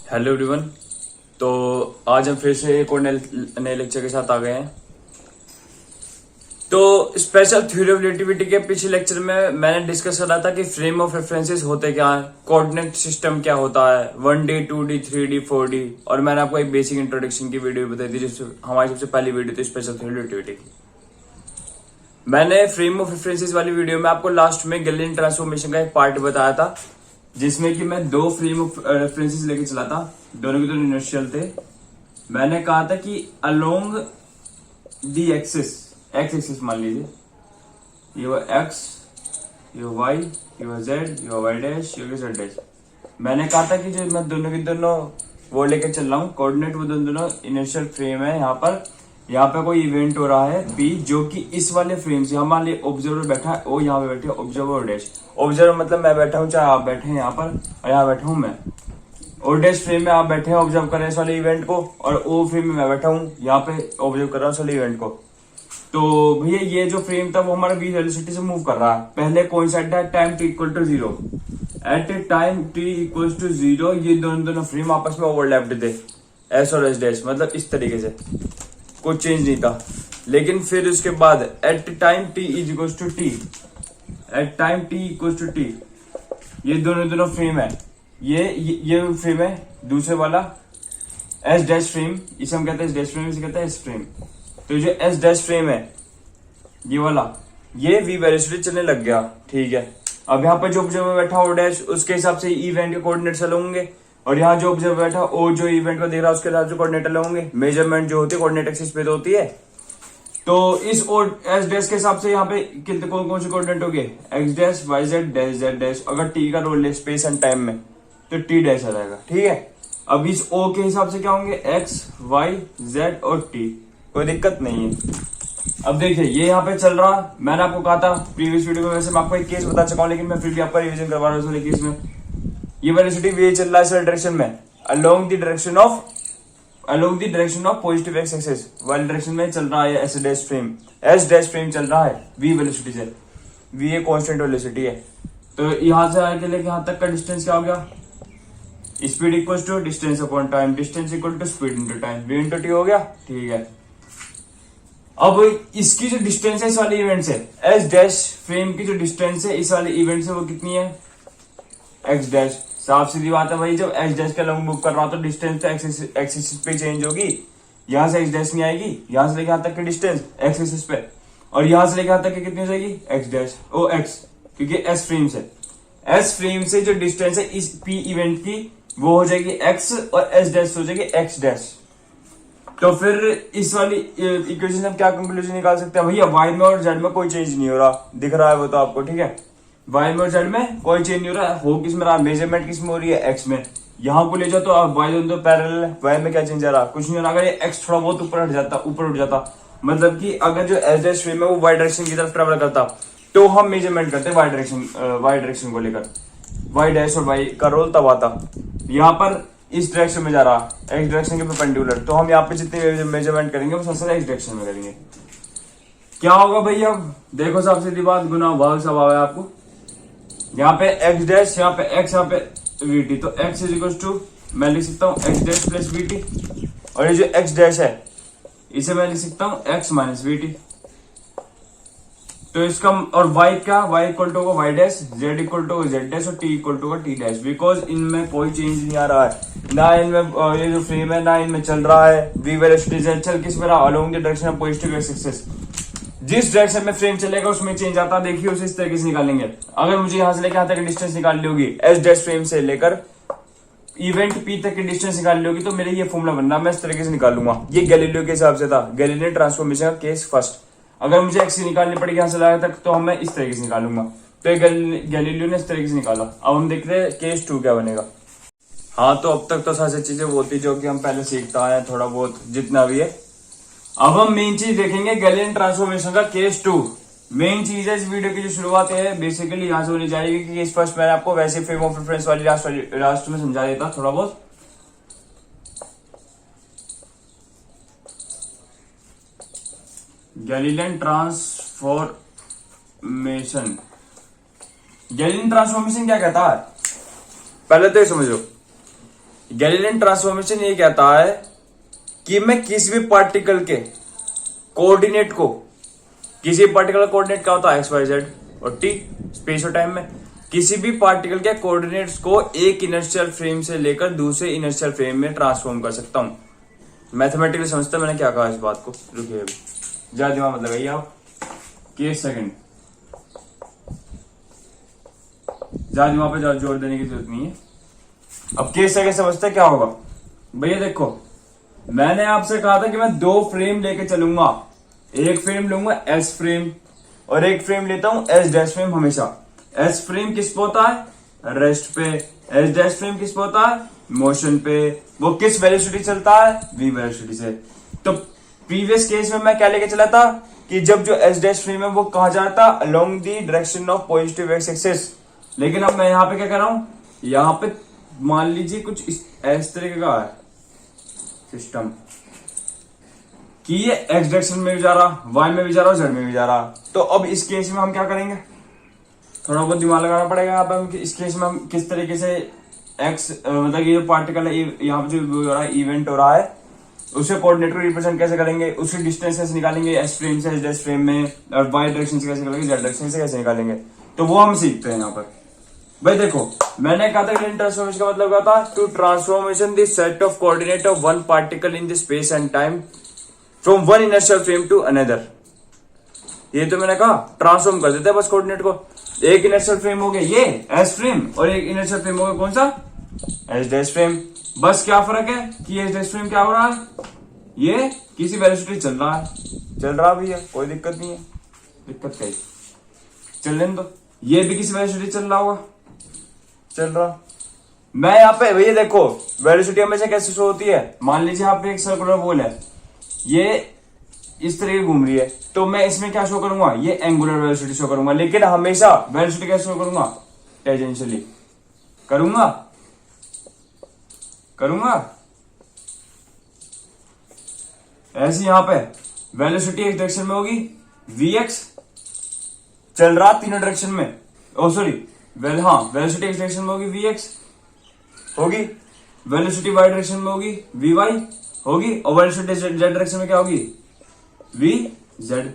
Hello everyone. तो आज हम फिर से एक और नए लेक्चर के साथ आ गए हैं। तो स्पेशल थ्योरी ऑफ रिलेटिविटी के पिछले लेक्चर में मैंने डिस्कस करा था कि फ्रेम ऑफ रेफरेंसेस होते क्या है, कोऑर्डिनेट सिस्टम क्या होता है, 1D 2D 3D 4D, और मैंने आपको एक बेसिक इंट्रोडक्शन की वीडियो बताई थी जिससे हमारी सबसे पहली वीडियो थी स्पेशल थ्योरी ऑफ रिलेटिविटी की। मैंने फ्रेम ऑफ रेफरेंसेस वाली वीडियो में आपको लास्ट में गैलीलियन ट्रांसफॉर्मेशन का एक पार्ट बताया था जिसमें कि मैं दो फ्रेम ऑफ रेफरेंसेस लेके चला था, दोनों के दोनों इनर्शियल थे। मैंने कहा था कि along the axis, x axis मान लीजिए, ये वो एक्स, ये वाई, ये वो जेड, ये वाई डैश, ये जेड डैश। मैंने कहा था कि जो मैं दोनों के दोनों वो लेके चल रहा हूँ कोऑर्डिनेट, वो दोनों इनिशियल फ्रेम है। यहाँ पे कोई इवेंट हो रहा है पी, जो कि इस वाले फ्रेम से हमारे लिए ऑब्जर्वर बैठा है, वो यहाँ पे बैठे ऑब्जर्वर डैश। ऑब्जर्वर मतलब मैं बैठा हूँ, चाहे आप बैठे हैं यहाँ पर, और यहाँ बैठा हूँ मैं। और डैश फ्रेम में आप बैठे हैं ऑब्जर्व कर रहे हैं इस वाले इवेंट को, और ओ फ्रेम में मैं बैठा हूँ यहाँ पे ऑब्जर्व कर रहा हूँ इस वाले इवेंट को। तो भैया ये जो फ्रेम था वो हमारा v वेलोसिटी से मूव कर रहा है। पहले कोइंसाइड है time t equal to 0, at time t equal to 0 ये दोनों फ्रेम आपस में ओवरलैप्ड थे, एस और एस डैश, मतलब इस तरीके से कोई चेंज नहीं था। लेकिन फिर उसके बाद at time t is equal to t, at time t equal to t ये दोनों फ्रेम है, ये फ्रेम है दूसरे वाला एस डैश फ्रेम, इसे हम कहते हैं एस डैश फ्रेम, इसे कहते हैं एस फ्रेम। तो जो एस डैश फ्रेम है ये वाला, ये वी वेलोसिटी चलने लग गया, ठीक है। अब यहाँ पर जो ऑब्जर्वर बैठा ओ डैश, उसके हिसाब से इवेंट के कोऑर्डिनेट्स अलग होंगे, और यहाँ जो ऑब्जर्वर बैठा ओ जो इवेंट को देख रहा है उसके हिसाब से कोऑर्डिनेट अलग होंगे। मेजरमेंट जो होती है कोऑर्डिनेट एक्सिस पे तो होती है। तो इस एस डैश के हिसाब से यहाँ पे कितने कौन से कोऑर्डिनेट हो गए, X dash, Y Z dash, Z dash. अगर टी का रोल है स्पेस एंड टाइम में तो टी डैश आ जाएगा, ठीक है। अब इस ओ के हिसाब से क्या होंगे, एक्स, वाई, जेड और टी, कोई दिक्कत नहीं है। अब देखिए ये यहाँ पे चल रहा, मैंने आपको कहा था प्रीवियस वीडियो में, वैसे मैं आपको एक केस बता चुका हूँ लेकिन मैं फिर भी आपका रिवीजन करवा रहा हूँ इस केस में। ये वेलोसिटी वी चल रहा है इस डायरेक्शन में, along the direction of positive x axis वाली डायरेक्शन में चल रहा है एस डैश फ्रेम चल रहा है वी वेलोसिटी से। वी ए कांस्टेंट वेलोसिटी है। तो यहाँ से आगे लेके यहाँ तक का डिस्टेंस क्या हो गया, speed equal to distance upon time, distance equal to speed into time, V into T हो गया, ठीक है। अब इसकी जो डिस्टेंस है इस वाले इवेंट से, एस डैश फ्रेम की जो डिस्टेंस है इस वाले इवेंट से वो कितनी है, एक्स डैश। साफ सीधी बात है भाई, जब एक्स डैश का लॉन्ग मूव कर रहा हो तो डिस्टेंस तो एक्सिस पे चेंज होगी। यहां से एक्स डैश नहीं आएगी, यहां से लेके यहां तक की डिस्टेंस एक्सिस पे, और यहां से लेके यहां तक की कितनी हो जाएगी, एक्स डैश ओ एक्स, क्योंकि एस फ्रेम से जो डिस्टेंस है इस पी इवेंट की वो हो जाएगी एक्स, और एस डैश हो जाएगी एक्स डैश। तो फिर इस वाली इक्वेशन से हम क्या कंक्लूजन निकाल सकते हैं, भैया वाई में और जेड में कोई चेंज नहीं हो रहा, दिख रहा है वो तो आपको, ठीक है। वाई में और जेड में कोई चेंज नहीं हो रहा है, हो किस में रहा, मेजरमेंट किस में हो रही है, एक्स में। यहाँ को ले जाओ तो वाई दोनों पैरेलल है, वाई में क्या चेंज आ रहा, कुछ नहीं हो रहा। अगर ये एक्स थोड़ा बहुत ऊपर उठ जाता, मतलब कि अगर जो एस डैश फ्रेम है वो वाई डायरेक्शन की तरफ ट्रेवल करता, तो हम मेजरमेंट करते वाई डायरेक्शन को लेकर, वाई डैश और वाई का रोल तब आता। यहाँ पर इस डायरेक्शन में जा रहा, एक्स डायरेक्शन के परपेंडिकुलर, तो हम यहाँ पे जितने मेजरमेंट करेंगे वो सबसे एक्स डायरेक्शन में करेंगे। क्या होगा भाई, अब देखो सबसे सीधी बात, गुना भाग स्वभाव है आपको। यहाँ पे एक्स डैश, यहाँ पे एक्स, यहाँ पे वीटी, तो एक्स इज इक्वल टू मैं लिख सकता हूँ एक्स डैश प्लस वीटी, और ये जो एक्स डैश है इसे मैं लिख सकता हूँ एक्स माइनस वीटी। तो इसका और y क्या, y इक्वल टू होगा y dash, z equal to z dash, और t इक्वल टू होगा t डैश। बिकॉज इनमें कोई चेंज नहीं आ रहा है, ना इनमें ये जो फ्रेम है ना इनमें चल रहा है v वेलोसिटी से चल किस में रहा, along the direction of positive x axis. जिस डायरेक्शन में फ्रेम चलेगा उसमें चेंज आता, देखिए उसे इस तरीके से निकालेंगे। अगर मुझे यहाँ से लेकर यहाँ तक डिस्टेंस निकालनी होगी, एस डैश फ्रेम से लेकर इवेंट पी तक की डिस्टेंस निकालनी होगी, तो मेरे ये फॉर्मूला बनना, मैं इस तरीके से निकालूंगा। ये गैलीलियो के हिसाब से था, गैलीलियन ट्रांसफॉर्मेशन का केस फर्स्ट। अगर मुझे एक्स निकालनी पड़ेगी यहाँ से लाया तक, तो मैं इस तरीके से निकालूंगा। तो गैलीलियो ने इस तरीके से निकाला। अब हम देखते हैं केस 2 क्या बनेगा। हाँ, तो अब तक तो सारी चीजें वो थी जो कि हम पहले सीखता आए थोड़ा बहुत जितना भी है। अब हम मेन चीज देखेंगे गैलीलियन ट्रांसफॉर्मेशन का केस 2। मेन चीज है इस वीडियो की जो शुरुआत है बेसिकली यहाँ से होनी चाहिए कि केस फर्स्ट मैंने आपको वैसे फ्रेम ऑफ रेफरेंस वाली लास्ट में समझा देता थोड़ा बहुत। गैलीलियन ट्रांसफॉर्मेशन क्या कहता है, पहले तो ये समझ लो। गैलीलियन ट्रांसफॉर्मेशन ये कहता है कि मैं किसी भी पार्टिकल के कोऑर्डिनेट को, किसी पार्टिकल का कोऑर्डिनेट क्या होता है, एक्स वाई जेड और टी, स्पेस और टाइम में, किसी भी पार्टिकल के कोऑर्डिनेट्स को एक इनर्शियल फ्रेम से लेकर दूसरे इनर्शियल फ्रेम में ट्रांसफॉर्म कर सकता हूं। मैथमेटिकली समझते मैंने क्या कहा इस बात को, रुकिए अभी ज्यादा दिमाग मत लगाइए आप, केस सेकंड, ज्यादा दिमाग पे ज्यादा जोर देने की जरूरत नहीं है। अब केस सेकंड समझते क्या होगा भैया, देखो मैंने आपसे कहा था कि मैं दो फ्रेम लेके चलूंगा, एक फ्रेम लूंगा एस फ्रेम और एक फ्रेम लेता हूं एस डैश फ्रेम। हमेशा एस फ्रेम किस पे होता है, रेस्ट पे, एस डैश फ्रेम किस पे होता है, मोशन पे। वो किस वेलोसिटी चलता है, वी वेलोसिटी से। तो प्रीवियस केस में मैं क्या लेके चला था कि जब जो एस डैश फ्रेम है वो कहा जाता along the direction of positive x axis, लेकिन अब मैं यहाँ पे क्या कर रहा हूं, यहाँ पे मान लीजिए कुछ इस तरीके का है सिस्टम कि ये एक्स डायरेक्शन में भी जा रहा, वाई में भी जा रहा और जेड में भी जा रहा। तो अब इस केस में हम क्या करेंगे, थोड़ा बहुत दिमाग लगाना पड़ेगा यहाँ पे। हम इस केस में हम किस तरीके से एक्स मतलब ये जो पार्टिकल है यहाँ पे जो हो रहा है, इवेंट हो रहा है, उसे कोऑर्डिनेट को रिप्रेजेंट कैसे करेंगे, उसकी डिस्टेंस कैसे निकालेंगे एस फ्रेम से एस डैश फ्रेम में, और वाई डायरेक्शन से कैसे निकालेंगे, जेड डायरेक्शन से कैसे निकालेंगे, तो वो हम सीखते हैं यहाँ पर। भाई देखो मैंने कहा था कि ट्रांसफॉर्मेशन का मतलब क्या था, to transformation the set of coordinate of one particle in the space and time from one inertial frame to another. ये तो मैंने कहा ट्रांसफॉर्म कर देते हैं बस कोऑर्डिनेट को। एक इनर्शियल फ्रेम हो गया ये एस फ्रेम और एक इनर्शियल फ्रेम हो गया कौन सा, एस डैश फ्रेम। बस क्या फर्क है कि एस डैश फ्रेम क्या हो रहा है, ये किसी वेलोसिटी चल रहा है, चल रहा भी है, कोई दिक्कत नहीं है, दिक्कत क्या है, चलने दो। ये भी किसी वेलोसिटी चल रहा होगा, चल रहा। मैं यहाँ पे भैया देखो वेलोसिटी हमेशा कैसे शो होती है, मान लीजिए यहाँ पे एक सर्कुलर बॉल है, ये इस तरह की घूम रही है, तो मैं इसमें क्या शो करूंगा, ये एंगुलर वेलोसिटी शो करूंगा, लेकिन हमेशा वेलोसिटी कैसे शो करूंगा, टेंजेंशियली करूंगा, ऐसे यहां पे वेलोसिटी एक डायरेक्शन में होगी, वीएक्स चल रहा तीनों डायरेक्शन में, ओ सॉरी वेलोसिटी एक डायरेक्शन में होगी वीएक्स होगी, वेलोसिटी वाई डायरेक्शन में होगी वी वाई होगी, और वेलोसिटी जेड डायरेक्शन में क्या होगी, वी जेड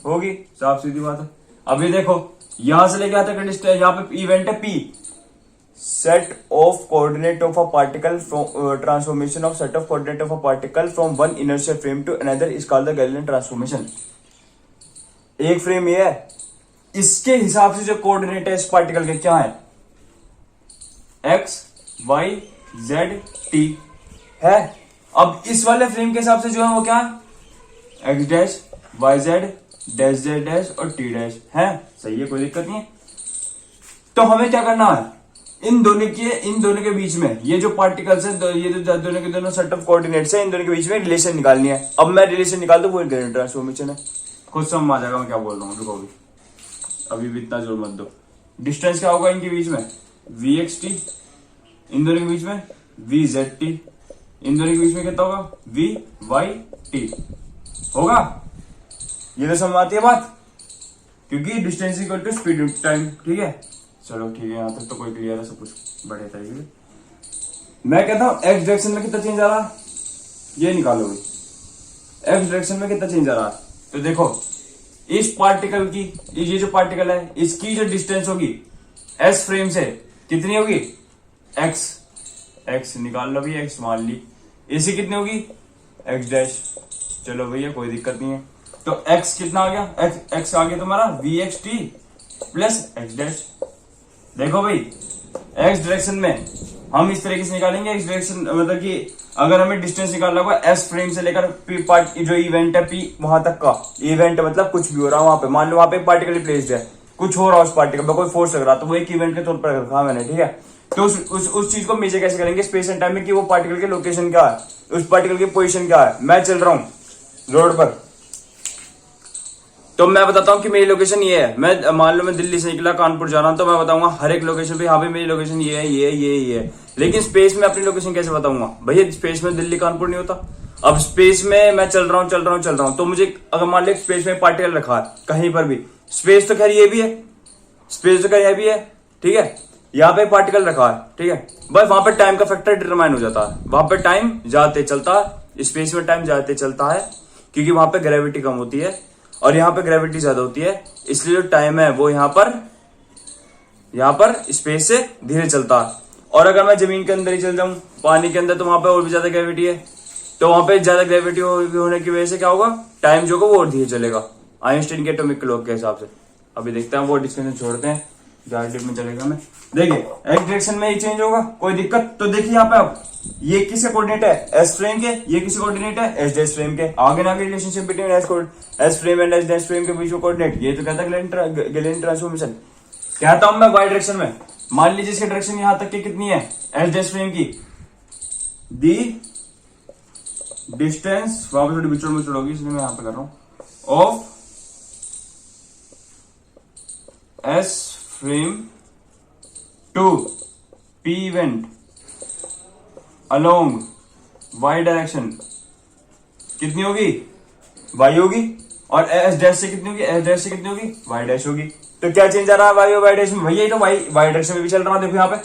होगी। साफ सीधी बात है। अभी देखो यहां से लेके आता है यहाँ पे इवेंट है P, set of coordinate of a particle from transformation of set of coordinate of a particle from one inertial frame to another is called the Galilean transformation. एक फ्रेम ये है, इसके हिसाब से जो कोऑर्डिनेट है इस पार्टिकल के क्या है, एक्स वाई जेड टी है। अब इस वाले फ्रेम के हिसाब से जो है वो क्या है, X dash Y Z dash Z dash और टी डैश है, सही है, कोई दिक्कत नहीं है। तो हमें क्या करना है, इन दोनों के बीच में ये जो पार्टिकल्स है, ये जो दोनों के दोनों सेट ऑफ कोऑर्डिनेट्स है, इन दोनों के बीच में रिलेशन निकालनी है। अब मैं रिलेशन निकाल दूं, वो गैलीलियन ट्रांसफॉर्मेशन है, खुद समझ आ जाएगा मैं क्या बोल रहा हूँ। रुको अभी भी इतना जोर मत दो। डिस्टेंस क्या होगा इनके बीच में, वी एक्स टी, इन दोनों के बीच में वी जेड टी, इन दोनों के बीच में कितना होगा, वी वाई टी होगा। ये तो समझ आती है बात, क्योंकि distance equal to speed of time, ठीक है। चलो ठीक है, यहां तक तो कोई क्लियर है, सब कुछ बड़े तरीके से। मैं कहता हूं एक्स डायरेक्शन में कितना चेंज आ रहा है, ये निकालो भाई, एक्स डायरेक्शन में कितना चेंज आ रहा है। तो देखो इस पार्टिकल की, ये जो पार्टिकल है इसकी जो डिस्टेंस होगी एस फ्रेम से कितनी होगी, एक्स निकाल लो भैया, एक्स मान ली, इसी कितनी होगी, एक्स डैश। चलो भैया कोई दिक्कत नहीं है। तो x कितना आ गया, x आ गया तुम्हारा V X T plus X dash. देखो भाई x डायरेक्शन में हम इस तरीके से निकालेंगे, x डायरेक्शन मतलब कि अगर हमें डिस्टेंस निकालना होगा s फ्रेम से लेकर p पार्ट जो इवेंट है p वहां तक का, इवेंट मतलब कुछ भी हो रहा है वहां पे, मान लो वहां पे पार्टिकल प्लेस्ड है, कुछ हो रहा है उस पार्टिकल पर, कोई फोर्स लग रहा, तो वो एक इवेंट के तौर पर रखा मैंने, ठीक है। तो उस चीज को मेजर कैसे करेंगे स्पेस एंड टाइम में, कि वो पार्टिकल की लोकेशन क्या है, उस पार्टिकल की पोजीशन क्या है। मैं चल रहा हूं रोड पर, तो मैं बताता हूं कि मेरी लोकेशन ये है। मैं मान लो मैं दिल्ली से निकला कानपुर जा रहा हूं, तो मैं बताऊंगा हर एक लोकेशन पे, यहाँ पे मेरी लोकेशन ये है, ये है। लेकिन स्पेस में अपनी लोकेशन कैसे बताऊंगा भैया, स्पेस में दिल्ली कानपुर नहीं होता। अब स्पेस में मैं चल रहा हूं, तो मुझे अगर मान लो स्पेस में पार्टिकल रखा है कहीं पर भी, स्पेस तो खैर ये भी है, स्पेस तो खैर ये भी है, ठीक है। यहाँ पे पार्टिकल रखा है, ठीक है, बस वहां पे टाइम का फैक्टर डिटरमाइन हो जाता है। वहां पे टाइम ज्यादा तेज चलता है, स्पेस में टाइम ज्यादा तेज चलता है, क्योंकि वहां पे ग्रेविटी कम होती है और यहाँ पे ग्रेविटी ज्यादा होती है, इसलिए जो टाइम है वो यहाँ पर स्पेस से धीरे चलता है। और अगर मैं जमीन के अंदर ही चल जाऊं, पानी के अंदर, तो वहां पे और भी ज्यादा ग्रेविटी है, तो वहां पे ज्यादा ग्रेविटी होने की वजह से क्या होगा, टाइम जो होगा वो और धीरे चलेगा, आइंस्टाइन के एटॉमिक क्लॉक के हिसाब से। अभी देखते हैं, वो डिस्कशन छोड़ते हैं, ज्यादा डीप में चलेगा मैं। देखिए एक डायरेक्शन में ही चेंज होगा, कोई दिक्कत। तो देखिए यहाँ पे अब ये किसके कोऑर्डिनेट है, एस फ्रेम के, ये किसके कोऑर्डिनेट है, एस डैश फ्रेम के। आगे ना आगे relationship between S frame and S dash frame के बीच में कोऑर्डिनेट, ये तो कहता है गैलेलियन ट्रांसफॉर्मेशन। कहता हूं मैं वाई डायरेक्शन में, मान लीजिए इसकी डायरेक्शन यहां तक की कितनी है, एस डैश फ्रेम की, दी डिस्टेंस, वहां पर थोड़ी बिछड़ होगी इसलिए मैं यहां पे कर रहा हूं, of S frame to P event along Y direction कितनी होगी, वाई होगी, और एस डैश से कितनी होगी, एस डैश से कितनी होगी, वाई डैश होगी। तो क्या चेंज आ रहा है वाई और वाई डैश में, भैया तो वाई डायरेक्शन में भी चल रहा है, देखो यहाँ पे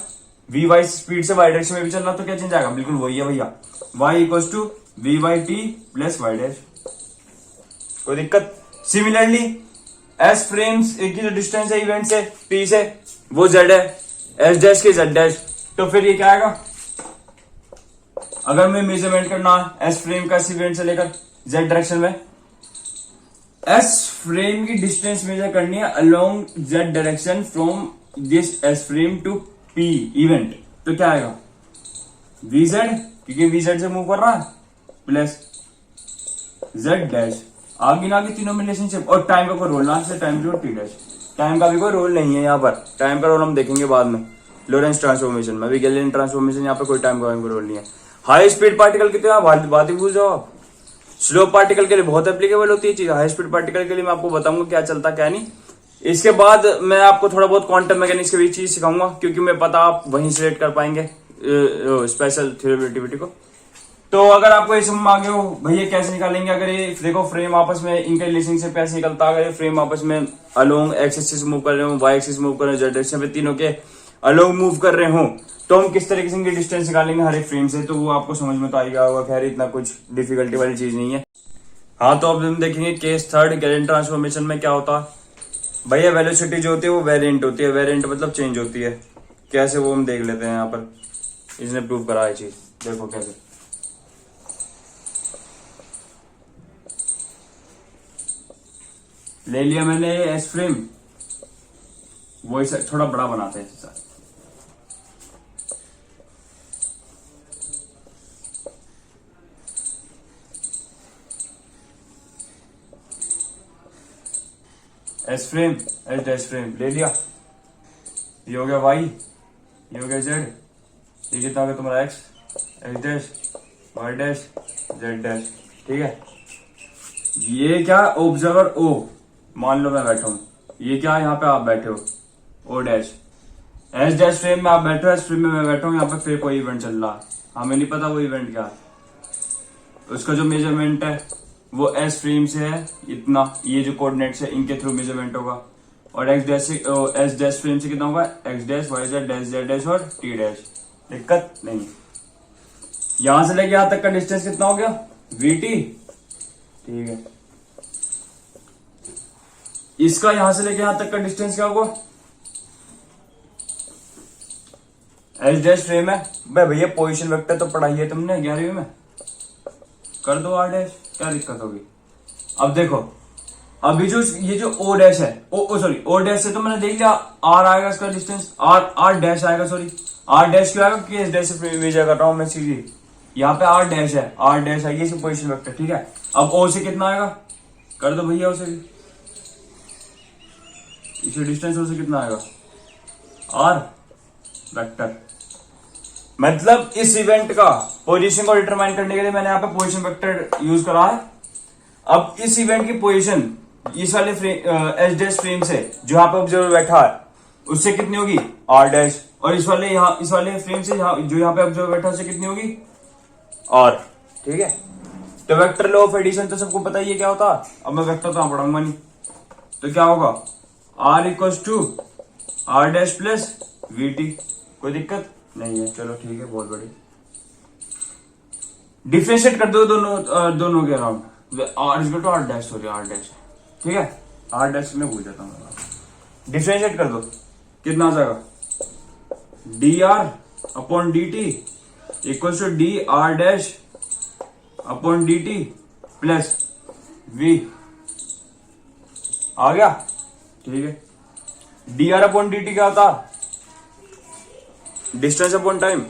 वी वाई स्पीड से वाई डायरेक्शन में भी चल रहा है, तो क्या चेंज आएगा, बिल्कुल वही है भैया, Y equals to V by T plus Y dash, कोई दिक्कत। सिमिलरली एस फ्रेम्स की जो डिस्टेंस है इवेंट से पी से, वो जेड है, एस डैश की जेड डैश, तो फिर ये क्या आएगा, अगर मैं मेजरमेंट करना है एस फ्रेम का इस इवेंट से लेकर जेड डायरेक्शन में, एस फ्रेम की डिस्टेंस मेजर करनी है along Z direction from this S frame to P event, तो क्या आएगा, वी जेड, क्योंकि वी जेड से मूव कर रहा है, प्लस जेड डैश। आगे ना आगे तीनों में रिलेशनशिप, और टाइम का कोई रोल ना, टाइम जो टी डैश, टाइम का भी कोई रोल नहीं है यहाँ पर, टाइम का रोल हम देखेंगे बाद में लोरेंस ट्रांसफॉर्मेशन में, गैलेलियन ट्रांसफॉर्मेशन, यहाँ पर कोई टाइम का रोल नहीं है। हाई स्पीड पार्टिकल की तो बात ही भूल जाओ आप, स्लो पार्टिकल के लिए बहुत एप्लीकेबल होती है चीज, हाई स्पीड पार्टिकल के लिए मैं आपको बताऊंगा क्या चलता क्या नहीं। इसके बाद मैं आपको थोड़ा बहुत क्वांटम मैकेनिक्स के भी चीज सिखाऊंगा, क्योंकि मैं पता आप वहीं से रेट कर पाएंगे स्पेशल थ्योरी ऑफ रिलेटिविटी को। तो अगर आपको ये समझ में आ गया हो भैया कैसे निकालेंगे, अगर ये देखो फ्रेम आपस में इनके रिलेशनशिप कैसे निकलता है, अगर ये फ्रेम आपस में अलोंग एक्स एक्सिस मूव कर रहे हो, वाई एक्सिस मूव कर रहे हो, जेड डायरेक्शन पे तीनों के अलोंग मूव कर रहे हो, तो हम किस तरीके से इनकी डिस्टेंस निकालेंगे हर एक फ्रेम से, तो वो आपको समझ में तो आएगा होगा। खैर इतना कुछ डिफिकल्टी वाली चीज नहीं है। हाँ तो अब हम देखेंगे केस थर्ड, गैलेलियन ट्रांसफॉर्मेशन में क्या होता है भैया, वेलोसिटी जो होती है वो वेरिएंट होती है, वेरिएंट मतलब चेंज होती है, कैसे वो हम देख लेते हैं। यहाँ पर इसने प्रूव करा है चीज, देखो कैसे। ले लिया मैंने एस फ्रेम, वो इसे थोड़ा बड़ा बनाते हैं इसे, S frame S dash frame ले लिया, ये हो गया वाई, ये हो गया जेड, ये कितना हो गया तुम्हारा X, X dash Y dash Z dash, ठीक है। ये क्या ऑब्जर्वर ओ, मान लो मैं बैठा हूं, ये क्या यहाँ पे आप बैठे हो O dash, S dash frame में आप बैठे हो, एस फ्रेम में मैं बैठा हूँ, यहाँ पे फिर कोई इवेंट चल रहा है, हमें नहीं पता वो इवेंट क्या है, उसका जो मेजरमेंट है वो एस फ्रेम से है इतना, ये जो कोऑर्डिनेट्स है इनके थ्रू मेजरमेंट होगा, और एक्स डैश से एस डैश फ्रेम से कितना होगा, X dash Y Z dash Z dash और टी डैश, दिक्कत नहीं। यहां से लेके यहां तक का डिस्टेंस कितना हो गया, वी टी, ठीक है। इसका यहां से लेके यहां तक का डिस्टेंस क्या होगा, एस डैश फ्रेम है भैया, पोजीशन वेक्टर तो पढ़ाई है तुमने 11वीं में, कर दो आर डैश, क्या दिक्कत होगी। अब देखो अभी जो ये जो ओ डैश है, ओ डैश से तो मैंने देख लिया आर आएगा, इसका डिस्टेंस आर डैश आएगा, सॉरी आर डैश क्यों आएगा, क्योंकि एस डैश से मेजर कर रहा हूं मैं सीधी, यहाँ पे आर डैश है, आर डैश है, ये पोजीशन वेक्टर, ठीक है। अब ओ से कितना आएगा, कर दो भैया, उसे भी इसे डिस्टेंस ओ से कितना आएगा, आर वेक्टर, मतलब इस इवेंट का पोजीशन को डिटरमाइन करने के लिए मैंने यहाँ पे पोजीशन वेक्टर यूज करा है। अब इस इवेंट की पोजीशन इस वाले एस डैश फ्रेम से जो यहाँ पे ऑब्जर्वर बैठा है उससे कितनी होगी, आर डैश, और इस वाले फ्रेम से जो यहाँ पे ऑब्जर्वर बैठा है उससे कितनी होगी, आर, ठीक है। तो वेक्टर लॉ ऑफ एडिशन तो सबको पता ही है क्या होता है, अब मैं वेक्टर तो पढ़ाऊंगा नहीं, तो क्या होगा, R equals to R dash plus VT, कोई दिक्कत नहीं है, चलो ठीक है, बहुत बढ़िया। डिफरेंशिएट कर दो दोनों के around, R is to R dash, sorry R dash, ठीक है, आर डैश में भूल जाता हूँ। डिफरेंशिएट कर दो, कितना आ जाएगा, dr upon dt equal to dr dash upon dt plus v, आ गया, ठीक है। dr अपॉन dt क्या होता, डिस्टेंस अपॉन टाइम,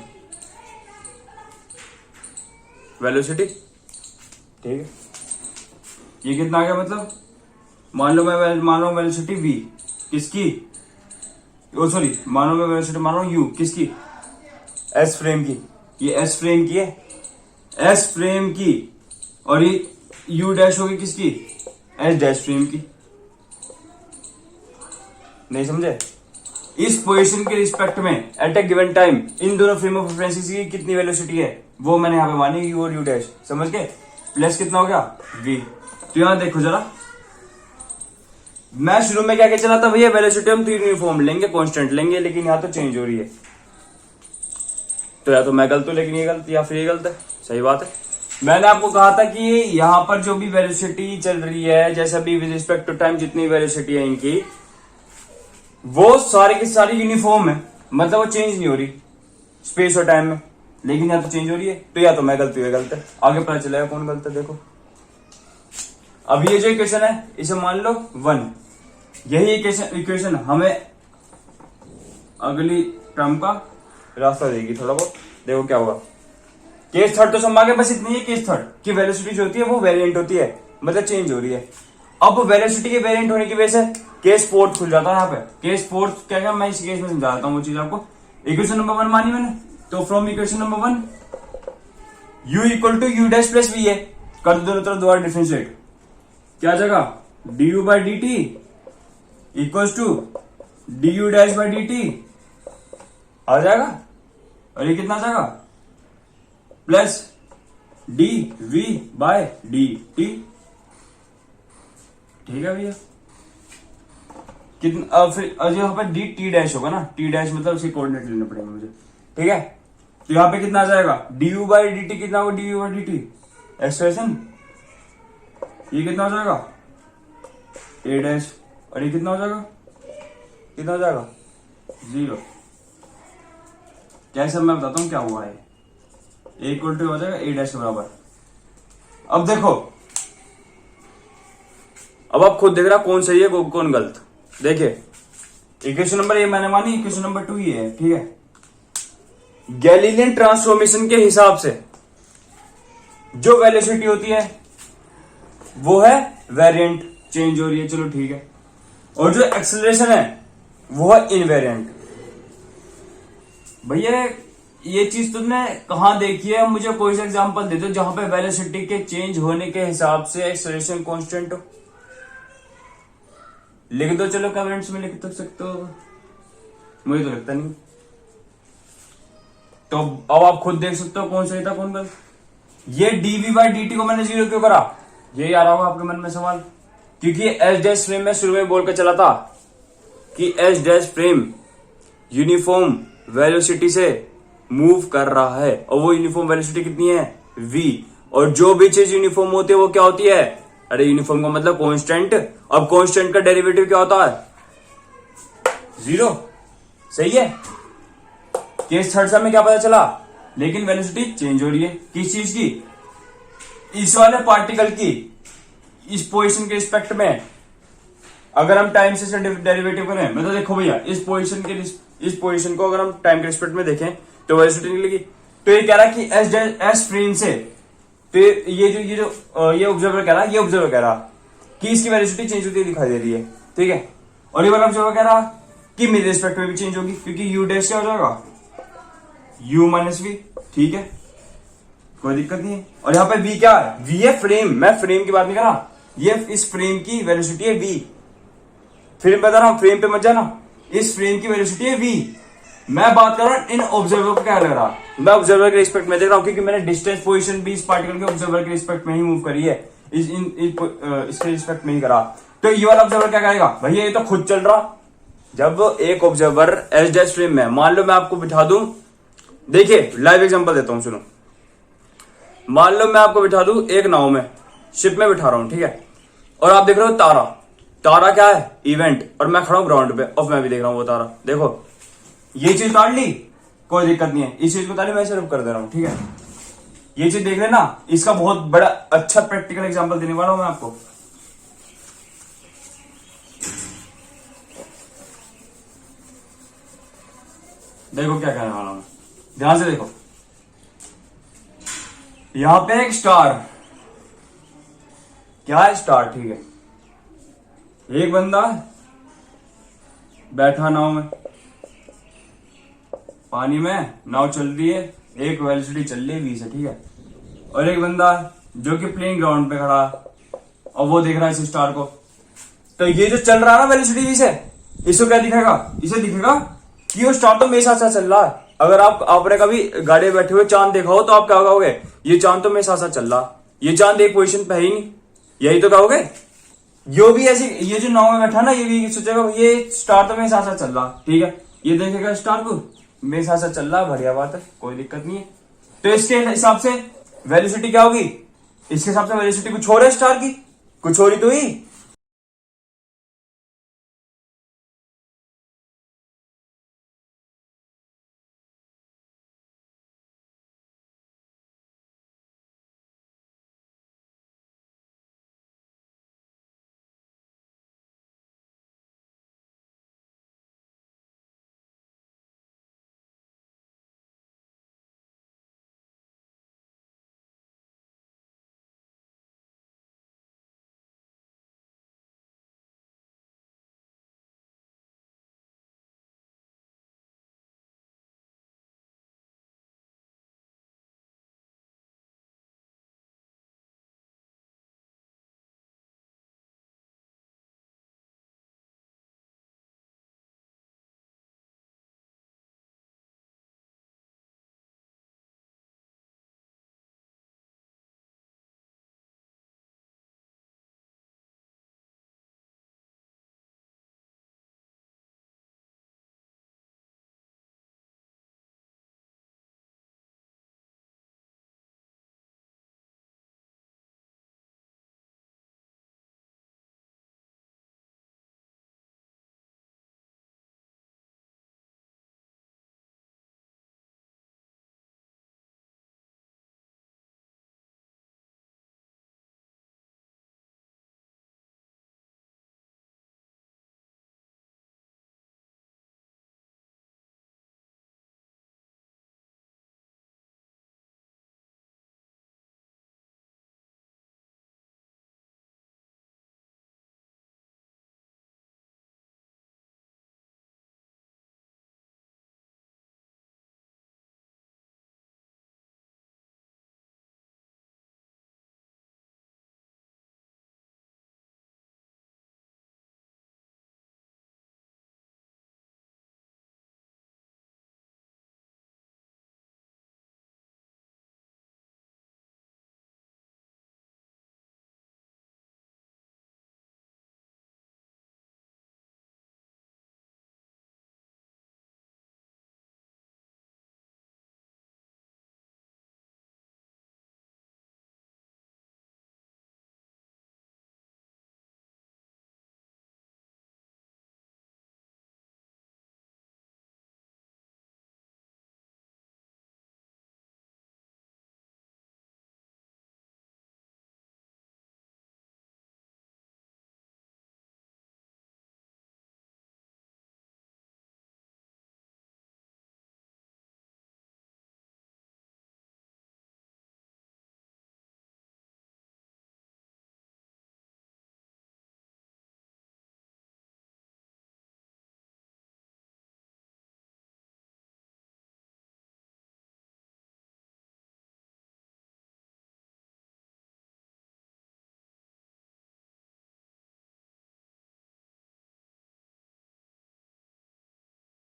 वेलोसिटी, ठीक है। ये कितना आ गया, मतलब मान लो वेलोसिटी v किसकी, सॉरी मान लो मैं वेलोसिटी मान रहा हूं u किसकी, s फ्रेम की, ये s फ्रेम की है, s फ्रेम की, और ये u डैश होगी किसकी, s डैश फ्रेम की। नहीं समझे, इस पोजीशन के रिस्पेक्ट में एट ए गिवन टाइम इन दोनों फ्रेम ऑफ रेफरेंस की कितनी वेलोसिटी है वो मैंने यहाँ पे मानी, u और u डैश, समझ गए, प्लस कितना हो गया v। तो यहां देखो जरा, मैं शुरू में क्या क्या चला था भैया, वेलोसिटी हम 3 यूनिफॉर्म लेंगे, कांस्टेंट लेंगे, लेकिन यहां तो चेंज हो रही है, तो या तो मैं गलत हूं लेकिन ये गलत, या फिर ये गलत है, सही बात है। मैंने आपको कहा था कि यहां पर जो भी वेलोसिटी चल रही है, जैसे अभी विद रिस्पेक्ट टू टाइम जितनी वेलोसिटी है इनकी, वो सारी की सारी यूनिफॉर्म है, मतलब वो चेंज नहीं हो रही स्पेस और टाइम में, लेकिन या तो चेंज हो रही है, तो या तो मैं गलत हूं या गलत है, आगे पता चलेगा कौन गलत है। देखो अब ये जो इक्वेशन है इसे मान लो 1, यही इक्वेशन हमें अगली टर्म का रास्ता देगी थोड़ा बहुत। देखो क्या होगा, केस थर्ड तो समझा के, बस इतनी है केस थर्ड की वेलोसिटी जो होती है वो वेरिएंट होती है, मतलब चेंज हो रही है। अब वेलोसिटी के वेरिएंट होने की वजह से केस फोर्थ खुल जाता है यहाँ पे, केस फोर्थ क्या, मैं इस केस में समझा देता हूँ वो चीज आपको। इक्वेशन नंबर 1 मानी मैंने, तो from equation number 1 u equal to U dash plus V है, कर दो दोनों तरफ दोबारा डिफरेंशिएट, क्या जगह du by D T equals to D U dash by D T आ जाएगा, और ये कितना आ जाएगा, plus D V by D T, ठीक है भैया। कितना फिर यहाँ पर डी टी डैश होगा ना, टी डैश मतलब उसके कोऑर्डिनेट लेने पड़ेंगे मुझे, ठीक है। तो यहाँ पे कितना आ जाएगा, D you by D T कितना होगा, D you by D T expression, ये कितना हो जाएगा ए डैश, और ये कितना हो जाएगा, कितना हो जाएगा 0। कैसे मैं बताता हूं क्या हुआ है, ए इक्वल टू हो जाएगा ए डैश के बराबर। अब देखो, अब आप खुद देख रहा कौन सही है कौन गलत। देखिए इक्वेशन नंबर ए मैंने मानी, इक्वेशन नंबर 2 ये है, ठीक है। गैलीलियन ट्रांसफॉर्मेशन के हिसाब से जो वेलोसिटी होती है वो है वेरिएंट, चेंज हो रही है, चलो ठीक है। और जो एक्सेलरेशन है वो है इनवेरिएंट। भैया ये चीज तुमने कहां देखी है, मुझे कोई सा एग्जांपल दे दो जहां पे वेलोसिटी के चेंज होने के हिसाब से एक्सेलरेशन कांस्टेंट हो, लिख दो, चलो कमेंट्स में लिख तो सकते हो, मुझे तो लगता नहीं। तो अब आप खुद देख सकते हो कौन सही था कौन गलत। ये डीवी बाई डी टी को मैंने 0 क्यों करा, यही आ रहा होगा आपके मन में सवाल, क्योंकि एच डैश फ्रेम में शुरू में बोल कर चला था कि H dash frame uniform velocity से मूव कर रहा है, और वो यूनिफॉर्म वेलोसिटी कितनी है v, और जो भी चीज यूनिफॉर्म होती है वो क्या होती है, अरे यूनिफॉर्म का मतलब कांस्टेंट, अब कांस्टेंट का डेरिवेटिव क्या होता है 0, सही है। केस थर्ड में क्या पता चला, लेकिन वेलोसिटी चेंज हो रही है, किस चीज की, इस वाले पार्टिकल की, इस पोजीशन के रिस्पेक्ट में। अगर हम टाइम से डेरिवेटिव करें, मतलब देखो भैया इस पोजीशन को अगर हम टाइम के रिस्पेक्ट में देखें तो वेलोसिटी निकलेगी। तो ये कह रहा है कि एस फ्रेम से, तो ये ऑब्जर्वर कह रहा कि इसकी वेलोसिटी चेंज होती दिखाई दे रही है, ठीक है। और ये वाला ऑब्जर्वर कह रहा कि मेरे रिस्पेक्ट में भी चेंज होगी, क्योंकि यू डैश क्या हो जाएगा u माइनस वी, ठीक है, कोई दिक्कत नहीं है। और यहाँ पे v क्या है, v है फ्रेम, मैं फ्रेम की बात नहीं कर रहा, ये इस फ्रेम की वेलोसिटी है v, फ्रेम बता रहा हूं, फ्रेम पे मत जाना, इस फ्रेम की वेलोसिटी है v। मैं बात कर रहा हूं इन ऑब्जर्वर को क्या लग रहा, मैं ऑब्जर्वर के रिस्पेक्ट में देख रहा हूं, क्योंकि मैंने डिस्टेंस पोजीशन भी इस पार्टिकल के ऑब्जर्वर के रिस्पेक्ट में ही मूव करी है, इसके रिस्पेक्ट में ही करा। तो ये वाला ऑब्जर्वर क्या करेगा, भैया ये तो खुद चल रहा, जब एक ऑब्जर्वर एज डैश फ्रेम में, मान लो मैं आपको बिठा दूं, देखिए लाइव एग्जांपल देता हूं, सुनो। मान लो मैं आपको बिठा दूं एक नाव में, शिप में बिठा रहा हूं, ठीक है, और आप देख रहे हो तारा। तारा क्या है? इवेंट। और मैं खड़ा हूं ग्राउंड पे और मैं भी देख रहा हूं वो तारा। देखो ये चीज काट ली, कोई दिक्कत नहीं है, इस चीज को ताली मैं सिर्फ कर दे रहा हूं, ठीक है। ये चीज देख लेना, इसका बहुत बड़ा अच्छा प्रैक्टिकल एग्जांपल देने वाला हूं मैं आपको। देखो क्या कहने वाला हूं, ध्यान से देखो। यहां पे एक स्टार, क्या है? स्टार, ठीक है। एक बंदा बैठा नाव में, पानी में नाव चल रही है, एक वेलोसिटी चल रही है 20 है, ठीक है। और एक बंदा जो कि प्लेइंग ग्राउंड पे खड़ा है और वो देख रहा है इस स्टार को। तो ये जो चल रहा है ना वेलोसिटी 20 है, इसको क्या दिखेगा? इसे दिखेगा कि वो स्टार तो मेरे साथ साथ चल रहा है। अगर आपने कभी गाड़ी में बैठे हुए चांद देखा हो तो आप क्या कहोगे? ये चांद तो मेरे साथ साथ चल रहा, ये चांद एक पोजीशन पे है ही नहीं, यही तो कहोगे। यो भी ऐसे, ये जो नाव में बैठा ना, ये भी सोचेगा ये स्टार तो मेरे साथ साथ चल रहा, ठीक है। ये देखेगा स्टार को मेरे साथ साथ चल रहा, बढ़िया बात है, कोई दिक्कत नहीं है। तो इसके हिसाब से वेलोसिटी क्या होगी? इसके हिसाब से वेलोसिटी कुछ और है स्टार की, कुछ और ही तो ही।